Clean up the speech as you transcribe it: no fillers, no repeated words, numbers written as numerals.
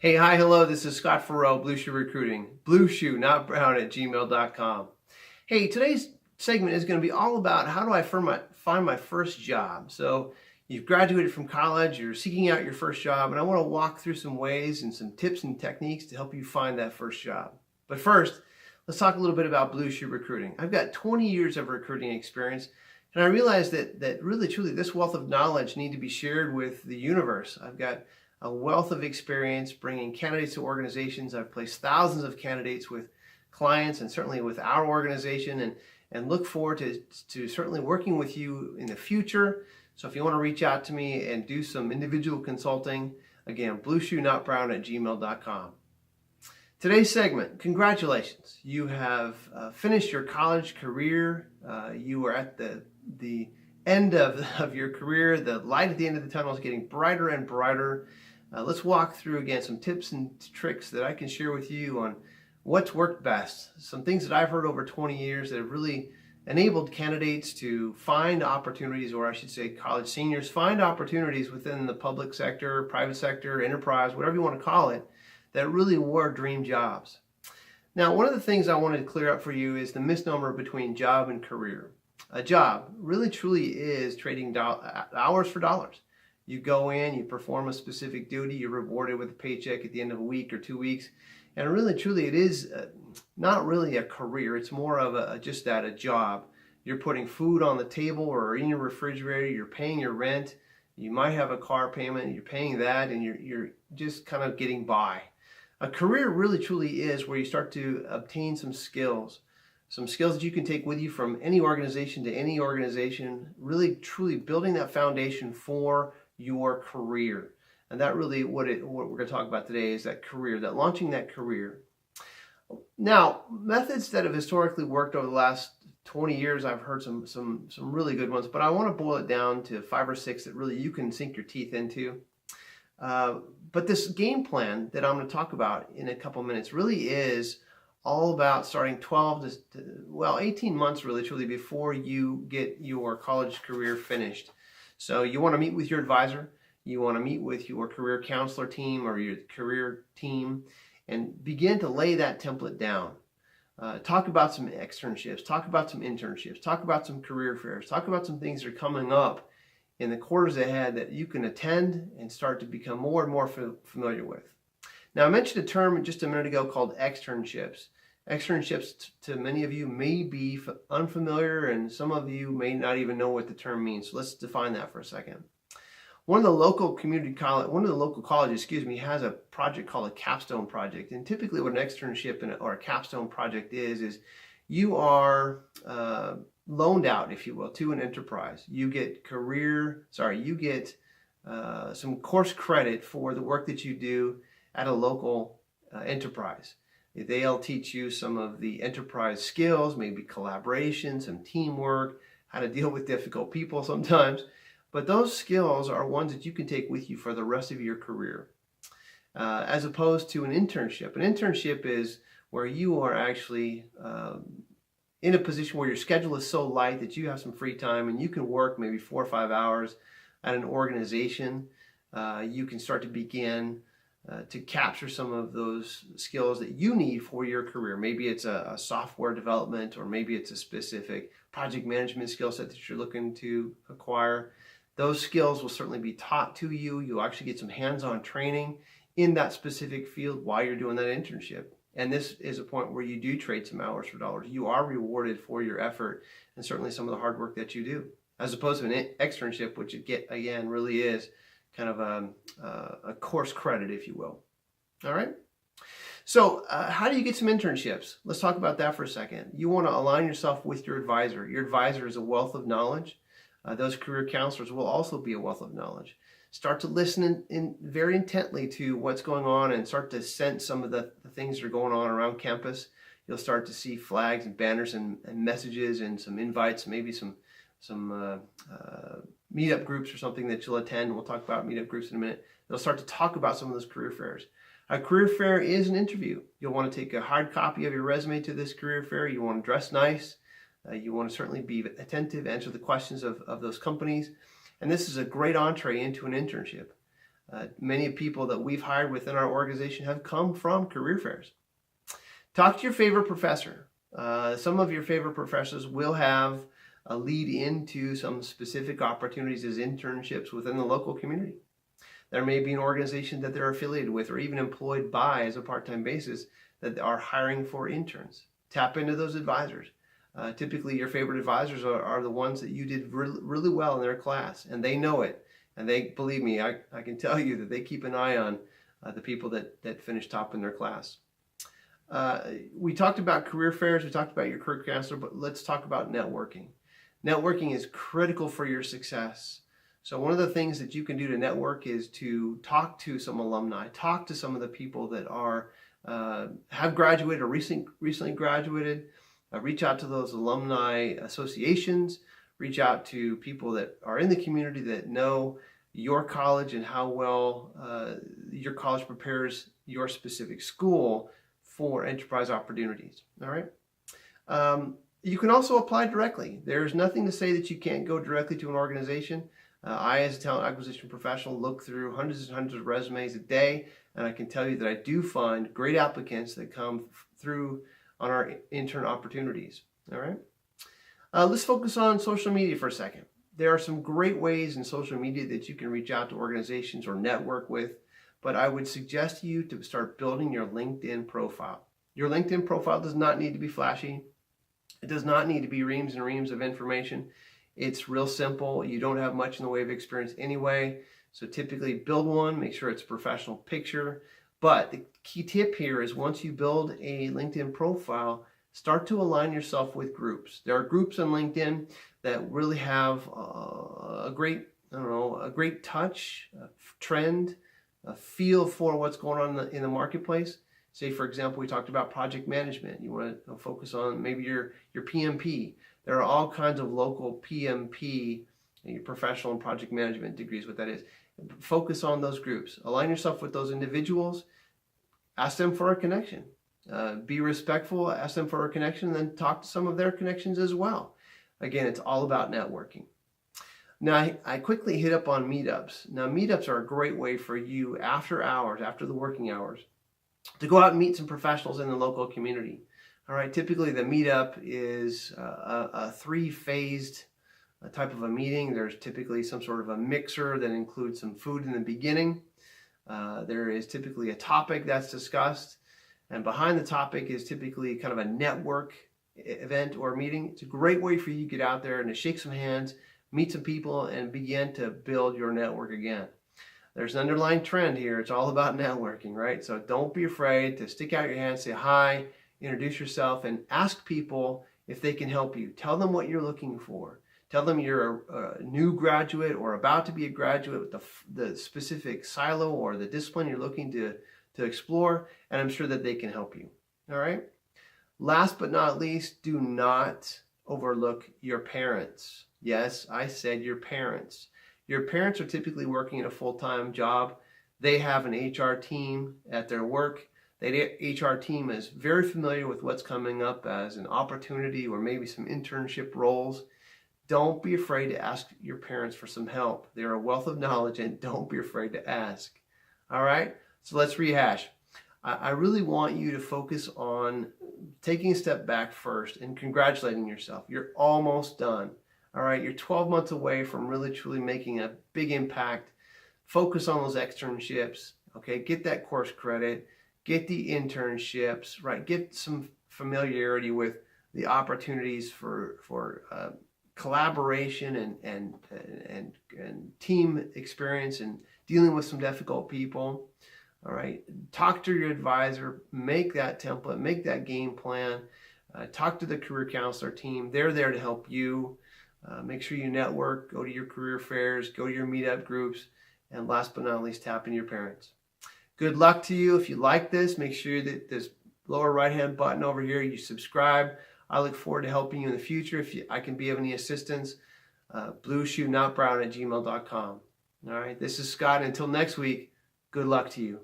Hey, hi, hello, this is Scott Farrell, Blue Shoe Recruiting. Blue Shoe, not brown, at gmail.com. Hey, today's segment is going to be all about how do I find my first job. So you've graduated from college, you're seeking out your first job, and I want to walk through some ways and some tips and techniques to help you find that first job. But first, let's talk a little bit about Blue Shoe Recruiting. I've got 20 years of recruiting experience, and I realized that really, truly, this wealth of knowledge need to be shared with the universe. I've got a wealth of experience bringing candidates to organizations. I've placed thousands of candidates with clients and certainly with our organization, and look forward to certainly working with you in the future. So if you want to reach out to me and do some individual consulting, again, blueshoenotbrown at gmail.com. Today's segment, congratulations. You have finished your college career. You are at the end of your career. The light at the end of the tunnel is getting brighter and brighter. Let's walk through again some tips and tricks that I can share with you on what's worked best. Some things that I've heard over 20 years that have really enabled candidates to find opportunities, or I should say college seniors, find opportunities within the public sector, private sector, enterprise, whatever you want to call it, that really were dream jobs. Now, one of the things I wanted to clear up for you is the misnomer between job and career. A job really truly is trading hours for dollars. You go in, you perform a specific duty, you're rewarded with a paycheck at the end of a week or 2 weeks. And really truly it is not really a career. It's more of a job. You're putting food on the table or in your refrigerator, you're paying your rent, you might have a car payment, you're paying that, and you're just kind of getting by. A career really truly is where you start to obtain some skills that you can take with you from any organization to any organization, really truly building that foundation for your career. And that really what we're going to talk about today is that career, that launching that career. Now, methods that have historically worked over the last 20 years, I've heard some really good ones, but I want to boil it down to 5 or 6 that really you can sink your teeth into. But this game plan that I'm going to talk about in a couple minutes really is all about starting 18 months really truly before you get your college career finished. So you want to meet with your advisor, you want to meet with your career counselor team or your career team and begin to lay that template down. Talk about some externships, talk about some internships, talk about some career fairs, talk about some things that are coming up in the quarters ahead that you can attend and start to become more and more familiar with. Now, I mentioned a term just a minute ago called externships. Externships to many of you may be unfamiliar, and some of you may not even know what the term means. So let's define that for a second. One of the local colleges, has a project called a capstone project. And typically what an externship or a capstone project is you are loaned out, if you will, to an enterprise. You get some course credit for the work that you do at a local enterprise. They'll teach you some of the enterprise skills, maybe collaboration, some teamwork, how to deal with difficult people sometimes. But those skills are ones that you can take with you for the rest of your career, as opposed to an internship. An internship is where you are actually in a position where your schedule is so light that you have some free time and you can work maybe 4 or 5 hours at an organization. You can start to begin to capture some of those skills that you need for your career. Maybe it's a software development, or maybe it's a specific project management skill set that you're looking to acquire. Those skills will certainly be taught to you. You'll actually get some hands-on training in that specific field while you're doing that internship. And this is a point where you do trade some hours for dollars. You are rewarded for your effort and certainly some of the hard work that you do, as opposed to an externship, which again really is kind of a course credit, if you will. All right. So how do you get some internships? Let's talk about that for a second. You want to align yourself with your advisor. Your advisor is a wealth of knowledge. Those career counselors will also be a wealth of knowledge. Start to listen in very intently to what's going on and start to sense some of the things that are going on around campus. You'll start to see flags and banners and messages and some invites, maybe some meetup groups or something that you'll attend. We'll talk about meetup groups in a minute. They'll start to talk about some of those career fairs. A career fair is an interview. You'll want to take a hard copy of your resume to this career fair. You want to dress nice. You want to certainly be attentive, answer the questions of those companies. And this is a great entree into an internship. Many people that we've hired within our organization have come from career fairs. Talk to your favorite professor. Some of your favorite professors will have a lead into some specific opportunities as internships within the local community. There may be an organization that they're affiliated with or even employed by as a part-time basis that are hiring for interns. Tap into those advisors. Typically, your favorite advisors are the ones that you did really well in their class, and they know it. And they, believe me, I can tell you that they keep an eye on the people that finish top in their class. We talked about career fairs, we talked about your career counselor, but let's talk about networking. Networking is critical for your success. So one of the things that you can do to network is to talk to some alumni, talk to some of the people that are have graduated or recently graduated. Reach out to those alumni associations. Reach out to people that are in the community that know your college and how well your college prepares your specific school for enterprise opportunities. All right. You can also apply directly. There's nothing to say that you can't go directly to an organization. I, as a talent acquisition professional, look through hundreds and hundreds of resumes a day, and I can tell you that I do find great applicants that come through on our intern opportunities. All right. Let's focus on social media for a second. There are some great ways in social media that you can reach out to organizations or network with, but I would suggest to you to start building your LinkedIn profile. Your LinkedIn profile does not need to be flashy. It does not need to be reams and reams of information. It's real simple. You don't have much in the way of experience anyway. So typically build one, make sure it's a professional picture. But the key tip here is once you build a LinkedIn profile, start to align yourself with groups. There are groups on LinkedIn that really have a great touch, a trend, a feel for what's going on in the marketplace. Say, for example, we talked about project management. You want to focus on maybe your PMP. There are all kinds of local PMP, your professional and project management degrees, what that is. Focus on those groups. Align yourself with those individuals. Ask them for a connection. Be respectful, ask them for a connection, and then talk to some of their connections as well. Again, it's all about networking. Now, I quickly hit up on meetups. Now, meetups are a great way for you after hours, after the working hours, to go out and meet some professionals in the local community. All right, typically the meetup is a three-phased type of a meeting. There's typically some sort of a mixer that includes some food in the beginning. There is typically a topic that's discussed, and behind the topic is typically kind of a network event or meeting. It's a great way for you to get out there and to shake some hands, meet some people, and begin to build your network again. There's an underlying trend here. It's all about networking, right? So don't be afraid to stick out your hand, say hi, introduce yourself, and ask people if they can help you. Tell them what you're looking for. Tell them you're a new graduate or about to be a graduate with the specific silo or the discipline you're looking to explore, and I'm sure that they can help you. All right? Last but not least, do not overlook your parents. Yes, I said your parents. Your parents are typically working in a full-time job. They have an HR team at their work. That HR team is very familiar with what's coming up as an opportunity or maybe some internship roles. Don't be afraid to ask your parents for some help. They're a wealth of knowledge, and don't be afraid to ask. All right? So let's rehash. I really want you to focus on taking a step back first and congratulating yourself. You're almost done. All right? You're 12 months away from really truly making a big impact. Focus on those externships. Okay? Get that course credit. Get the internships, right? Get some familiarity with the opportunities for collaboration and team experience and dealing with some difficult people. All right, talk to your advisor, make that template, make that game plan. Talk to the career counselor team. They're there to help you. Make sure you network, go to your career fairs, go to your meetup groups, and last but not least, tap in your parents. Good luck to you. If you like this, make sure that this lower right-hand button over here, you subscribe. I look forward to helping you in the future. If I can be of any assistance, blueshoenotbrown@gmail.com. All right, this is Scott. Until next week, good luck to you.